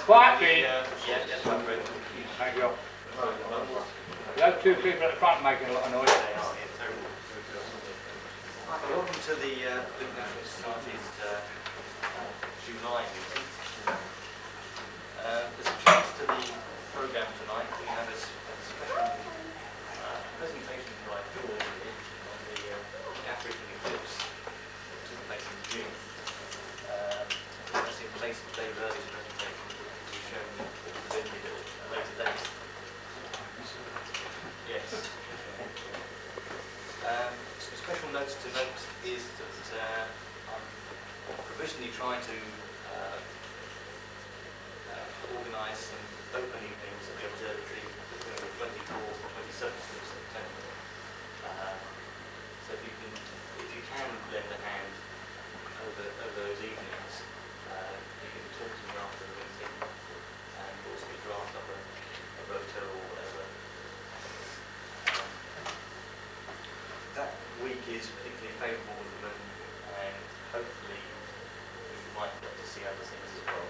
Quiet, please. Yes, my friend. Thank you. Those two people at the front making a lot of noise. Welcome to the Luton Astronomical Society's July meeting. There's a change to the programme tonight. We have a special presentation by George here on the African eclipse that took place in June. That's in place of Dave Early's presentation, which will be shown presented at a later date. Yes. Some special notes to note is that I'm provisionally trying to organise some open evenings at the observatory between the 24th and 27th of September. So if you can lend a hand over those evenings, you can talk to me after the meeting and also draft up a rota or whatever. That week is particularly favourable with the moon, and hopefully we might get to see other things as well.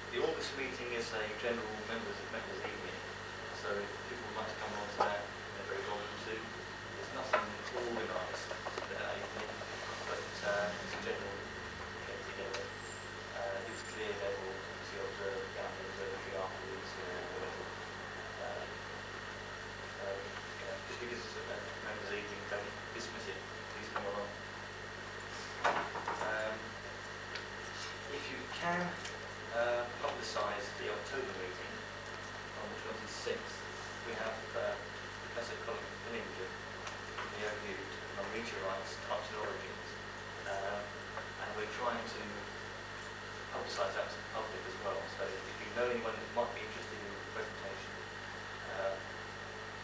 The August meeting is a general members evening, so if people would like to come along to that, they're very welcome to. There's nothing organised for that evening, but it's a general get together. It's clear level to observe down the observatory afterwards or whatever. Just because it's a members evening, don't dismiss it. Please come along. If you can publicise the October meeting on the 26th, we have Professor Colin Meetingg from the OU on meteorites, types and origins, and we're trying to publicise that to the public as well. So if you know anyone that might be interested in the presentation,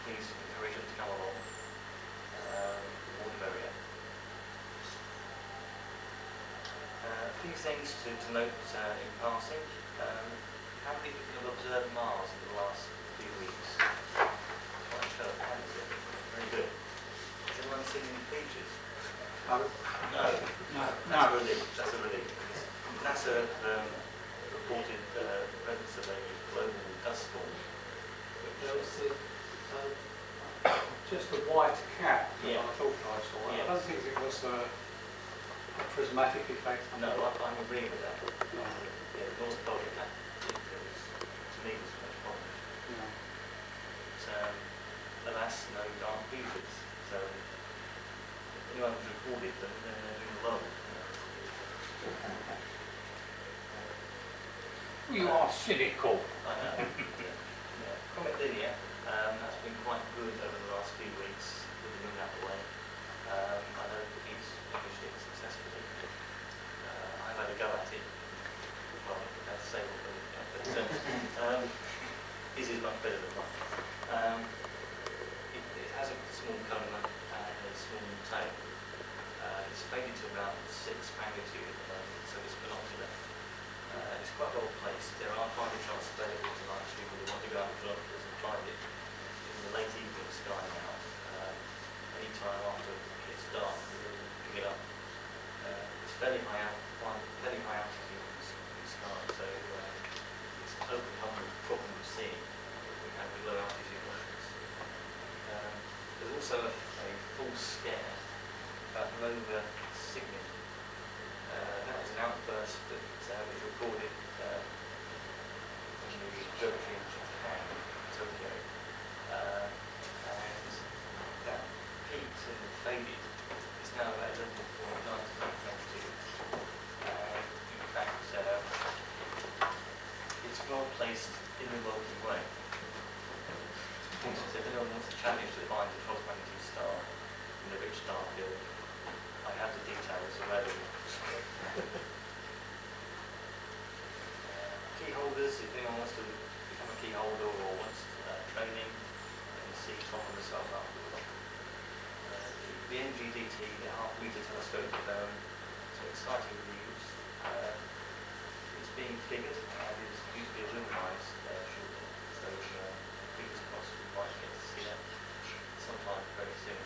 please encourage them to come along. The more the merrier. A few things to note in passing. How many people have observed Mars in the last few weeks? Quite a show of hands here. Very good. Has anyone seen any features? No. That's a relief. That's a relief. NASA reported the presence of a global dust storm. There was just a white cap that Yeah. I thought I saw. Yes. I don't think it was a prismatic effect. No, I'm agreeing with that. Yeah, the North Pole impact, to me, was much more. Yeah. But alas, no dark features. So if anyone's recorded them, then they're doing well. You are cynical. I know. Yeah. Comet Linear has been quite good over the last few weeks with the moon out of the way. I know that he's finished it successfully. I've had a go at it. Well, that's the same, but his is much better than mine. It has a small coma and a small tail. It's faded to about 6 magnitude at the moment, so it's binocular. It's quite well placed. There are private shots available tonight if you really want to go out and binoculars and find it in the late evening sky now. Any time after it's dark, we'll pick it up. It's fairly high altitude in the sky, so it's an overcome problem of seeing we have with low altitude motions. There's also a false scare about Nova Cygni. That was an outburst that was recorded in the observatory in Japan, Tokyo. And that peaked and faded. It's now about 11.9 magnitude. In fact, it's well placed in the Milky Way. So if anyone wants to challenge to find the 12th magnitude star in the rich star field, I have the details available. Key holders, if anyone wants to become a key holder or wants training, you can see Tom and myself afterwards. The NGDT, the half-meter telescope, some exciting news. It's being figured and is due to be illuminized shortly. So fingers crossed we might get to see that sometime very soon.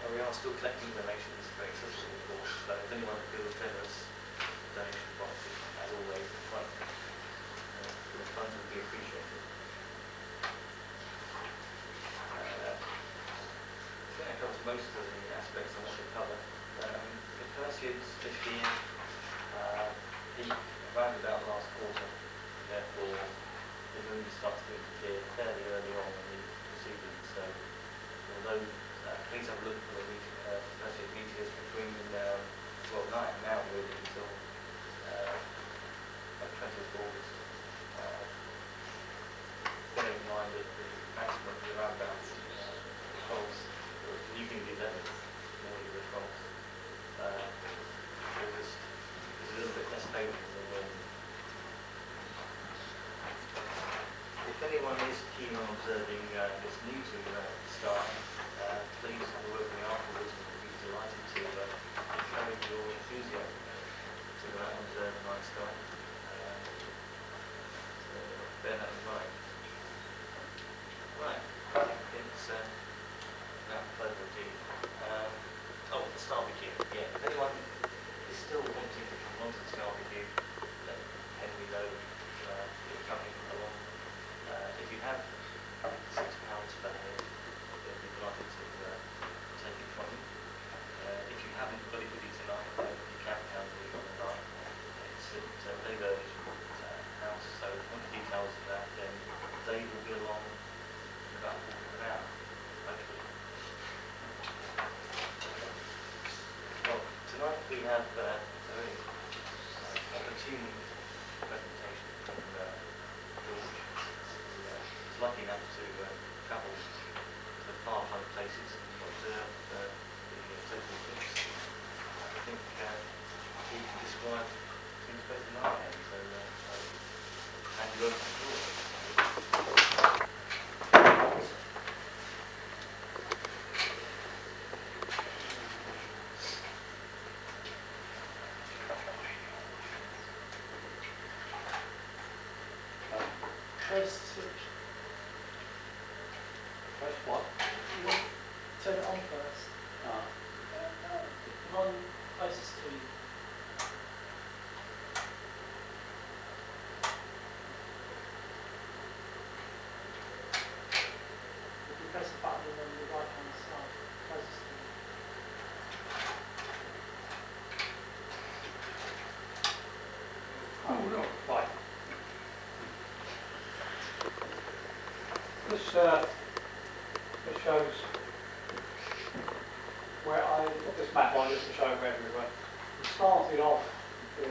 we are still collecting donations for accessible, of course, so if anyone feels generous, donation box is, as always, in front. The funds would be appreciated. I think that covers most of the aspects I want to cover. The pursuits this year peak around about last quarter, therefore the moon starts to appear fairly early on in the proceedings. So although please have a look for the pursuit meteors between well, now really until 20th of August. Bearing in mind that the maximum is around about 12, you can do that morning of the 12th August. It's a little bit less favourable than normal. If anyone is keen on observing this new to sky, please have a word with me afterwards. We'll be delighted to encourage your enthusiasm to go out and observe the night sky. So bear that in mind. Right, I think it's now further ado. The Star Review. Yeah, if anyone is still wanting to come along to the Star Review, let Henry know you're coming along. If you have £6 per head, they'll be delighted to take it from you. If you haven't got it with you tonight, you can come on the night. It's at David's house, so want the details of that, then Dave will be along in about a quarter of an hour, hopefully. Well, tonight we have a very opportune presentation from George, who is lucky enough to travel to far flung places and observe the total eclipse. I think he can describe things better than I can, so hand you over to George. Press what? Turn it on first. Ah. The one closest to you. If you press the button on the right hand side, closest to you. Oh, look, right. This shows where I put this map on just to show where we were. We started off the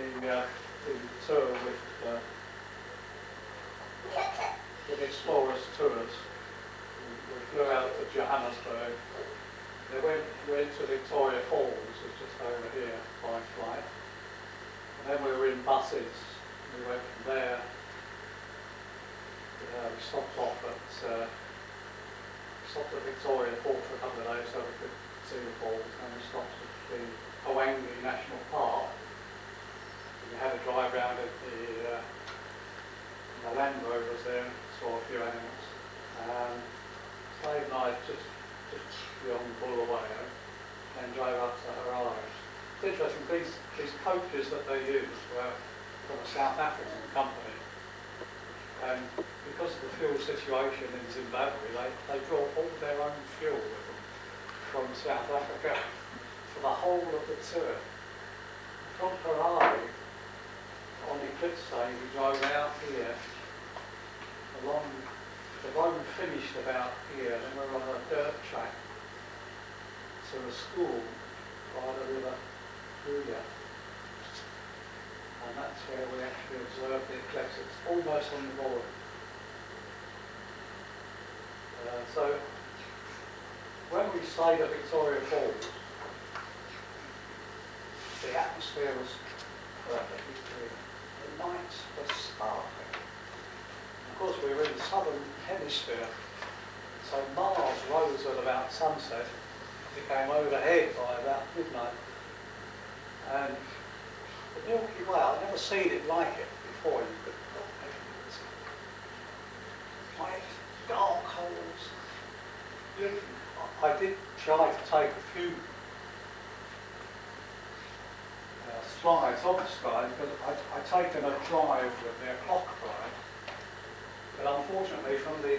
tour with explorers tours. We flew out to Johannesburg. They went to Victoria Falls, which is just over here by flight. And then we were in buses. We went from there. We stopped off at Victoria Falls for a couple of days so we could see the falls, and we stopped at the Owangi National Park. We had a drive round at the Land Rovers there and saw a few animals. Slade and I just beyond Bulawayo and drove up to Harare. It's interesting, these coaches that they used were from a South African company. And because of the fuel situation in Zimbabwe, they brought all their own fuel with them from South Africa for the whole of the tour. From Harare, on Eclipse Day, we drove out here along, the road finished about here, and we were on a dirt track to a school by the river Buya. And that's where we actually observed the eclipse. It's almost on the border. So when we stayed at Victoria Falls, the atmosphere was perfectly clear. The nights were sparkling. Of course, we were in the southern hemisphere, so Mars rose at about sunset. It came overhead by about midnight. And the Milky Way, I've never seen it like it before. You could white, dark holes. I did try to take a few slides of the sky, because I'd taken a drive with the clock drive, but unfortunately from the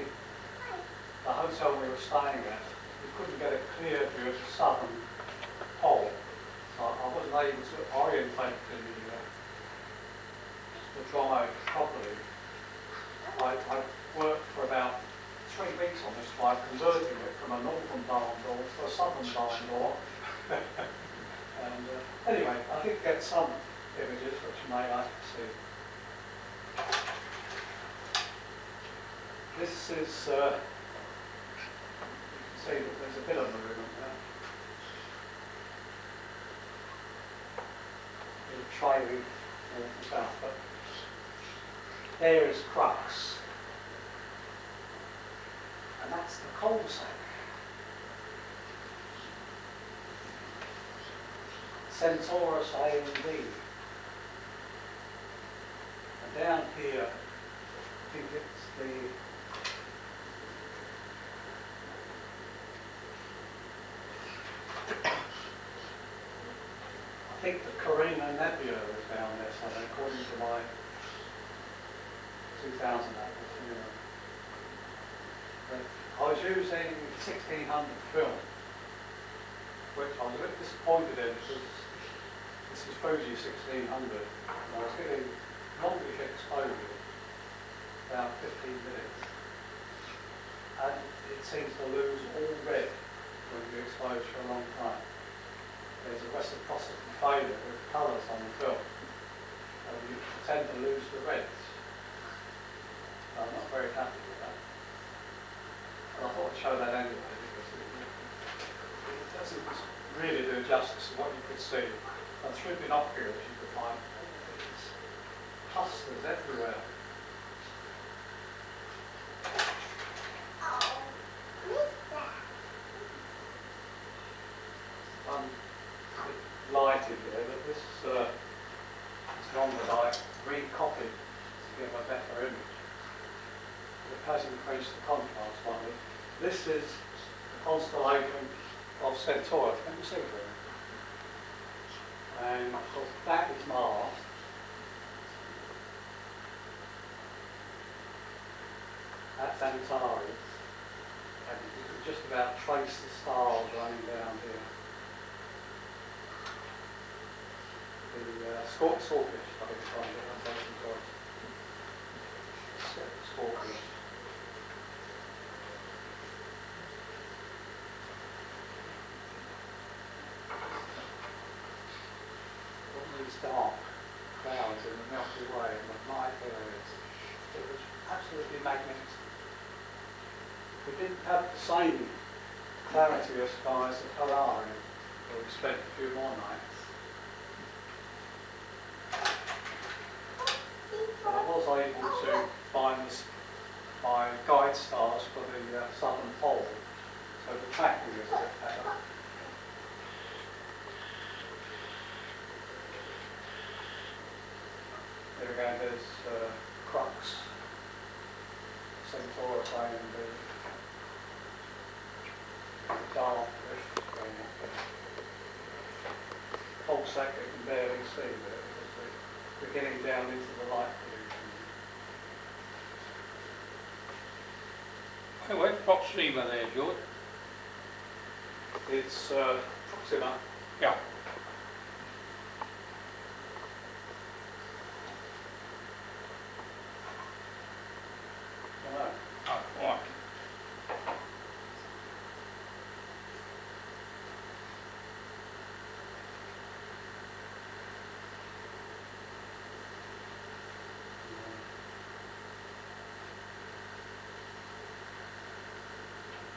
hotel we were staying at, we couldn't get a clear view of the southern pole, so I wasn't able to orientate the drive properly. I worked for about 3 weeks on this drive, converting it from a northern barn door to a southern barn door. And anyway, I did get some images which you may like to see. This is, you can see that there's a bit of movement there. Trailing north and south, but there is Crux, and that's the cul-de-sac. Centaurus A and B. And down here, I think it's the Carina Nebula is down there somewhere, according to my 2000 atlas. But I was using 1600 film, which I was a bit disappointed in because this is Fuji 1600, and I was getting longish exposure, about 15 minutes, and it seems to lose all red when you expose for a long time. There's a reciprocity failure with colours on the film, and you tend to lose the reds. I'm not very happy with that. And I thought I'd show that anyway, because it doesn't really do justice to what you could see. And through binoculars you could find clusters everywhere. Lighted here, but this one that I recopied to give a better image. It has increased the contrast slightly. This is the constellation of Centaurus. Can you see it? And of course that is Mars. That's Antares. And you can just about trace the stars running down here. The Scorpius, I think it's called, Scorpius. All these dark clouds in the Milky Way and the night areas. It was absolutely magnificent. We didn't have the same clarity of skies at Harare, where we spent a few more nights. But I was able to find my guide stars for the southern pole, so the tracking is a bit better. There again, there's Crux, Centaurus A and B, dark rift going up there. Whole sector you can barely see there because we're getting down into the light pollution. Anyway, Proxima there, George. It's Proxima. Yeah. Hello. Oh, right.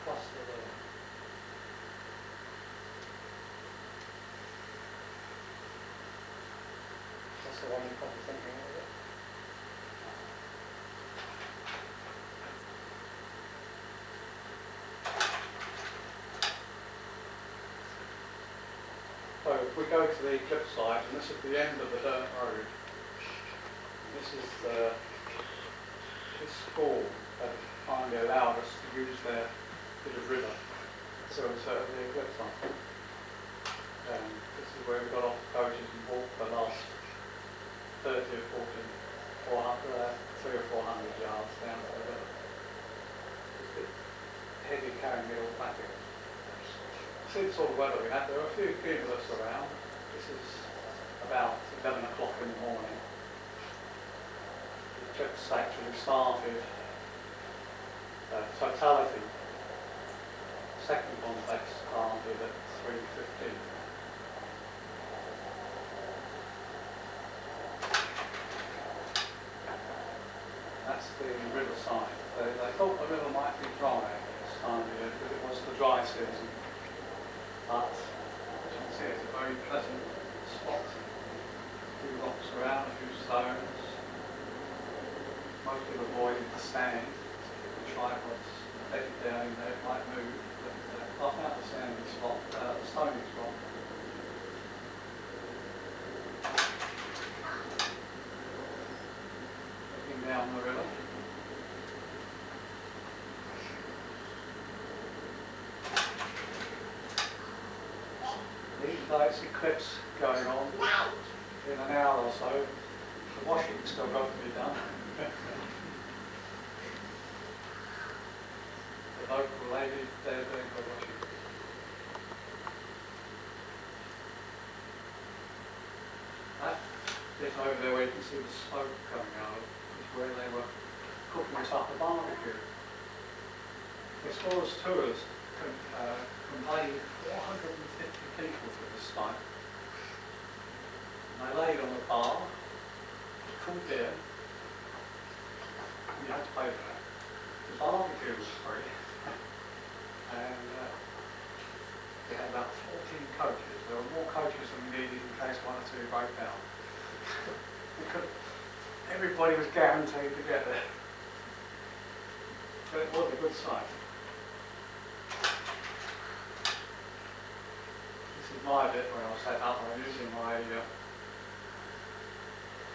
Cluster there. That's the one you're probably thinking of, is it? So if we go to the cliff side, and this is the end of the dirt road, this is this school that finally allowed us to use their bit of river. So insert the eclipse on. This is where we got off the coaches and walked the last 30 or 400, 300 or 400 yards down to the river. It's a bit heavy carrying it all back again. See the sort of weather we had. There were a few cumulus around. This is about 11 o'clock in the morning. The eclipse actually started totality. Second complex started at 3:15. That's the riverside. They thought the river might be dry at this time of year because it was the dry season. But as you can see, it's a very pleasant spot. A few rocks around, a few stones. Most people avoided the sand. The tripods bedded down in there, it might move. But I found the sandy spot, the stony spot. Looking down the river. These days, eclipse going on. In an hour or so, the washing's still got to be done. The local lady, they're doing the washing. That bit over there where you can see the smoke coming out is where they were cooking us up a barbecue. Explorers Tours conveyed 450 people to this site. And they laid on the bar, cool beer, and you had to pay for that. The barbecue was free, and we had about 14 coaches. There were more coaches than we needed in case one or two broke down. Everybody was guaranteed to get there. So it was a good sight. This is my bit where I set up. I'm using my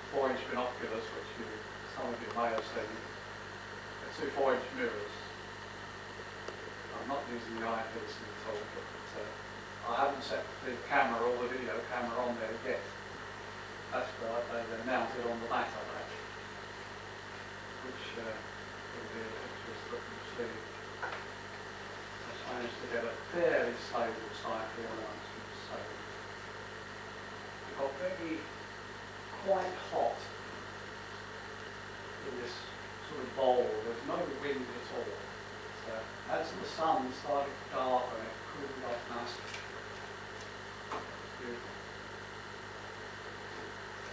4-inch binoculars, which some of you may have seen. They're 2 4-inch mirrors. I'm not using the eyepiece at all, but I haven't set the camera or the video camera on there yet. That's right, they're mounted on the back of that, which will be a picture that you see. I've managed to get a fairly stable site here once it's stable. It got very quite hot in this sort of bowl. There's no wind at all. So as the sun started to darken, it cooled off nicely. Beautiful.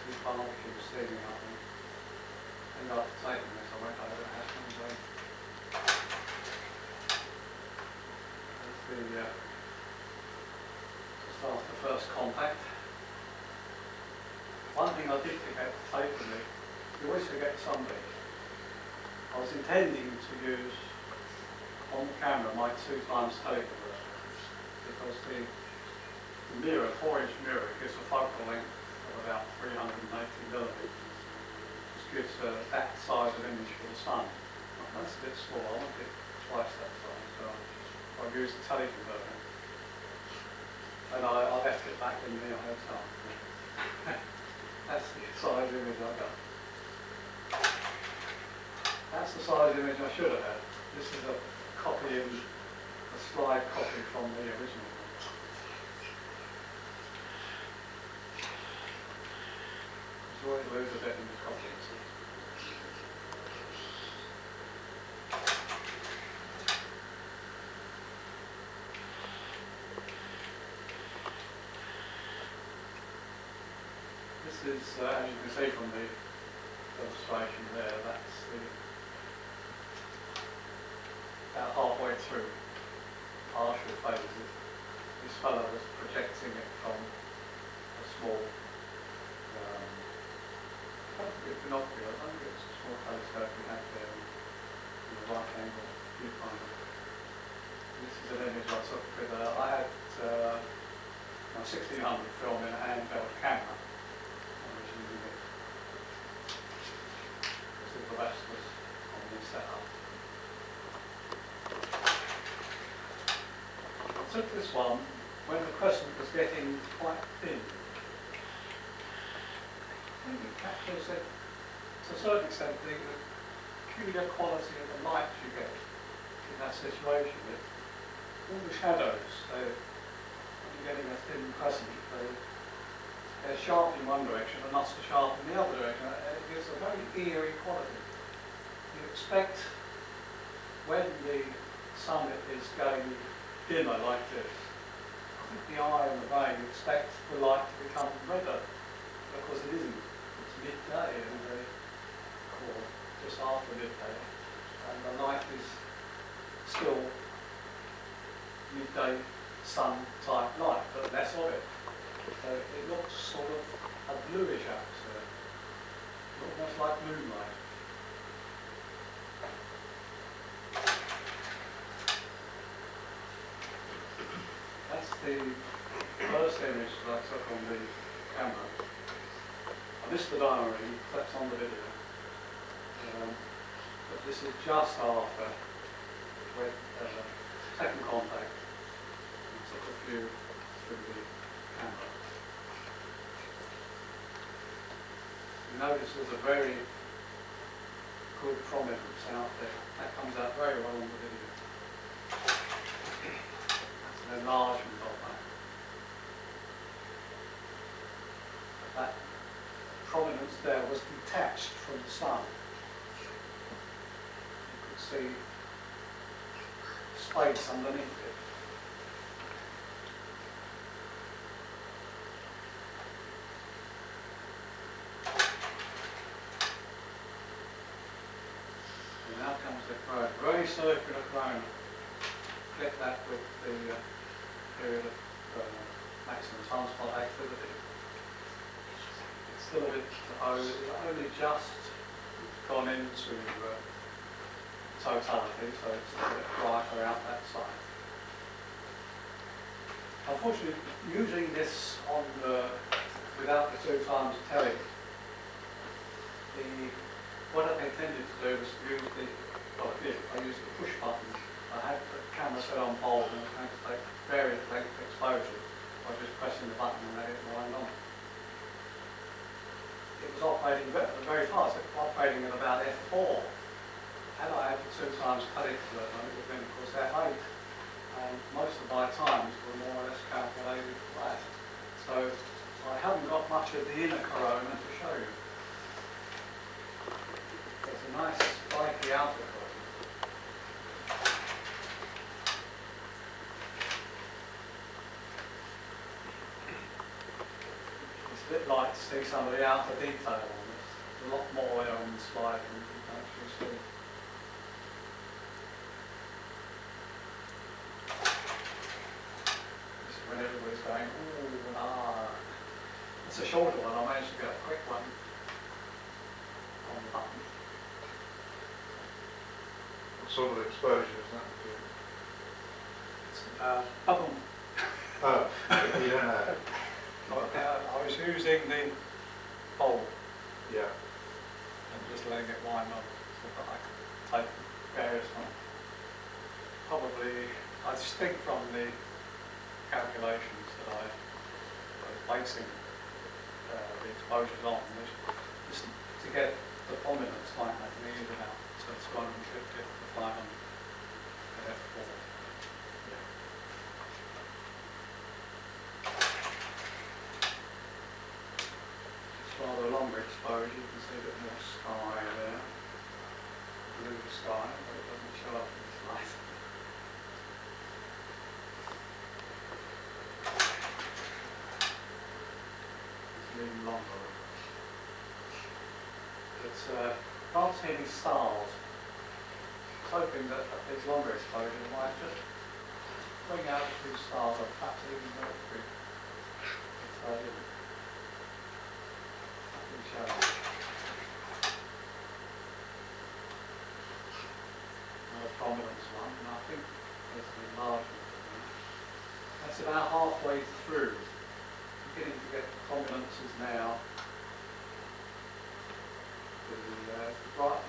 These barbecues steaming up, and after taking this, I went over to Astronomical Soc. There's just after the first contact. One thing I did forget to take with me, you always forget something. I was intending to use on the camera my 2x teleconverter because the mirror, 4-inch mirror, gives a focal length of about 380 millimeters. Just gives that size of image for the sun. That's a bit small, I want it twice that size, so I've used the teleconverter. And I left it back in the hotel. That's the size image I got. That's the size image I should have had. This is a copy, a slide copy from the original one. You always lose a bit in the copy. This is, as you can see from the illustration there, that's about halfway through partial phases. This fellow was projecting it from a small binocular. I think it's a small telescope we had there in the right angle viewfinder. This is an image I took with I had my 1600 film in a handheld camera. The rest was on the setup. one, when the crescent was getting quite thin, I think it captures it to a certain extent the peculiar quality of the light you get in that situation. All the shadows, when you're getting a thin crescent, they're sharp in one direction and not so sharp in the other direction. It gives a very eerie quality. You expect when the sun is going dimmer like this, I think the eye and the brain expect the light to become redder. Of course it isn't. It's midday or just after midday, and the light is still midday sun type light, but less of it. So it looks sort of a bluish atmosphere, almost like moonlight. That's the first image that I took on the camera. I missed the diary, that's on the video. But this is just after with second contact. I took a few through the camera. You notice there's a very good prominence out there. That comes out very well on the video. That's an enlargement of that. That prominence there was detached from the sun. You could see space underneath it. And now comes the corona, very circular corona. Get that with the period of maximum sunspot activity. It's still a bit only just gone into totality, so it's a bit brighter out that side. Unfortunately, using this on without the 2 times telly, what I intended to do was use I used the push button. I had the camera set on hold and I was going to take various length exposures by just pressing the button and let it wind on. It was operating very fast. It was operating at about f4. Had I had the 2 times cut it to it, it would have been, of course, f8. And most of my times were more or less calculated for that. So I haven't got much of the inner corona to show you. There's a nice spiky outer corona. It's a bit light to see some of the outer detail on this. There's a lot more there on the slide than you can actually see. This is when everybody's going, ooh, ah. It's a shorter one. I managed to get a quick one on the button. What sort of exposure is that to? It's bubble. Oh, you don't know. I was using the bowl Yeah. and just letting it wind up so that I could take various ones. Probably, I just think from the calculations that I was basing the exposures on, just to get the prominence might make me even out. So it's 250 to 500 at f4. Rather longer exposure, you can see a bit more sky there, blue sky, but it doesn't show up in this light. It's even longer. It's can't see any stars. I was hoping that at this longer exposure it might just bring out a few stars, or perhaps even Mercury. It's didn't. Another prominence one, and I think there's an enlargement of that. That's about halfway through. Beginning to get the prominences now.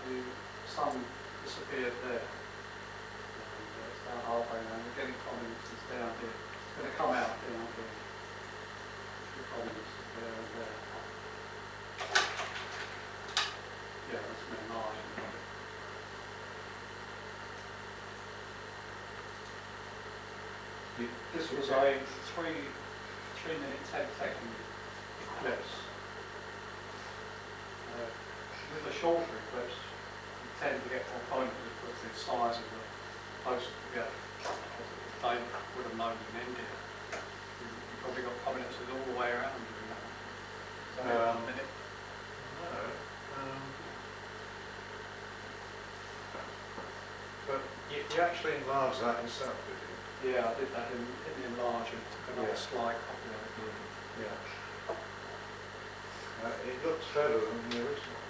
The sun disappeared there. And it's about halfway now. We're getting prominences down here. going to come out, you know, the columns there and there. Yeah, that's an enlargement of it. This was a 3 minute 10-second eclipse. With a shorter eclipse, you tend to get more columns because the size of the closer together. They would have known in India. You probably got prominences all the way around doing that. So a minute. No. But you actually enlarged that yourself, did you? Yeah, I did that in the enlarger. Took another Yeah. slide copy of it. Yeah. It looks better than the original.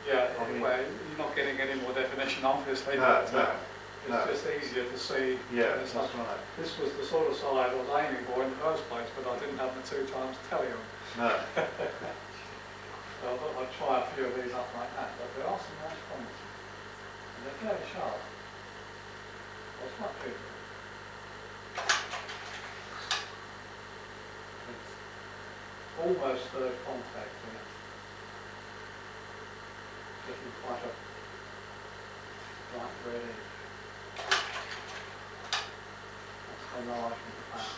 Yeah, I mean- well, you're not getting any more definition, obviously. No, but, no, It's no. just easier to see. Yeah, It's that's like- right. This was the sort of side I was aiming for in the first place, but I didn't have the 2 times telly on. No. So I thought I'd try a few of these up like that, but there are some nice comments. And they're fairly sharp. I was quite pleased with it. It's almost third contact in it. Getting quite a bright red edge. That's the enlargement of that.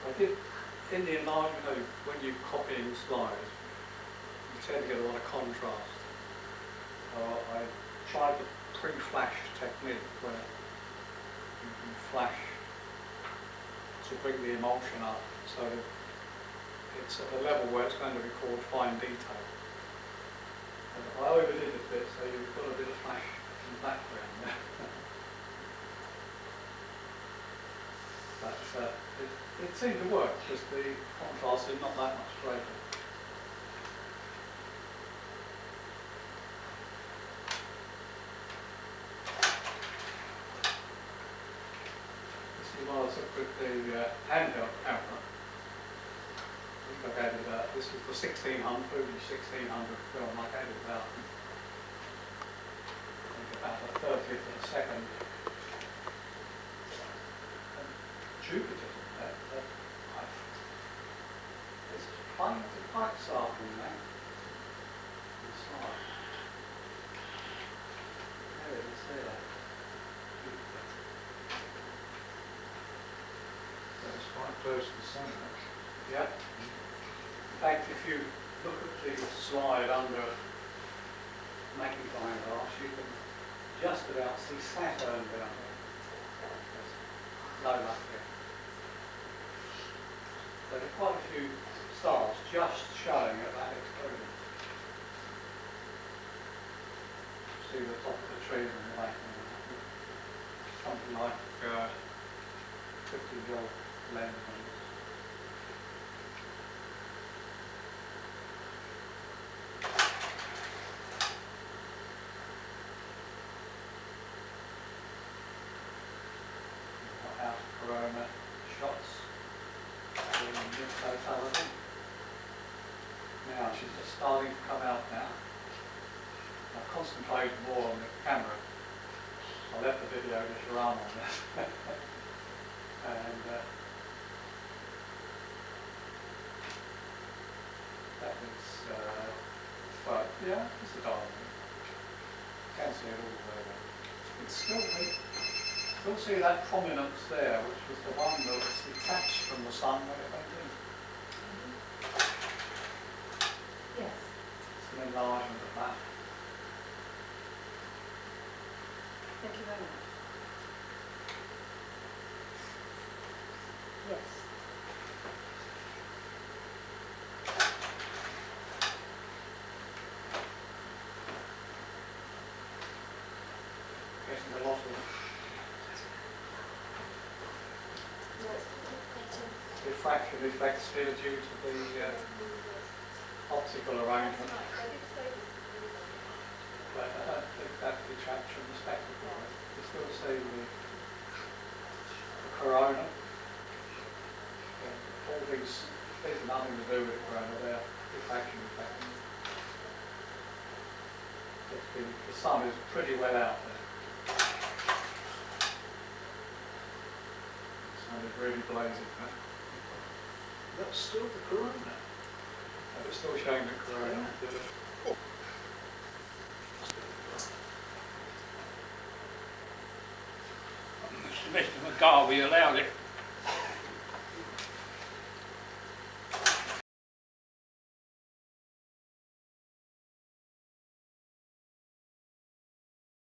I did, in the enlargement, when you're copying slides, you tend to get a lot of contrast. I tried the pre-flash technique where you can flash to bring the emulsion up so that it's at a level where it's going to record fine detail. I overdid it a bit, so you've got a bit of flash in the background there. But it seemed to work, because the contrast is not that much greater. This is what I took with the handheld camera. I think I gave it about, this was the 1600, Fuji 1600 film, I gave it about, I think about a 30th of a second. And Jupiter did that, but it's quite startling now. It's like, there it is there. Jupiter. So it's quite close to the sun, actually. Yeah. In fact, if you look at the slide under magnifying glass, you can just about see Saturn down there. There's no luck there. So there are quite a few stars just showing at that exposure. See the top of the trees on the lake. Something like 50 volt lens on this. Out corona shots in this totality. Now she's just starting to come out now. I've concentrated more on the camera. I let the video just run on this. And that was, but yeah, it's a diamond. Can see it all the way there. It's still see that prominence there, which was the one that was detached from the sun when it went in. Yes. It's an enlargement of that. Thank you very much. Yes. Getting a lot of diffraction effects here due to the optical arrangement. But I don't think that detracts from the spectacle. You still see the corona. All these have nothing to do with the corona, they're diffraction effects. The sun is pretty well out there. and it's really blazing now. That's still the corona. And it's still showing the corona. Mr. McGarvey allowed it.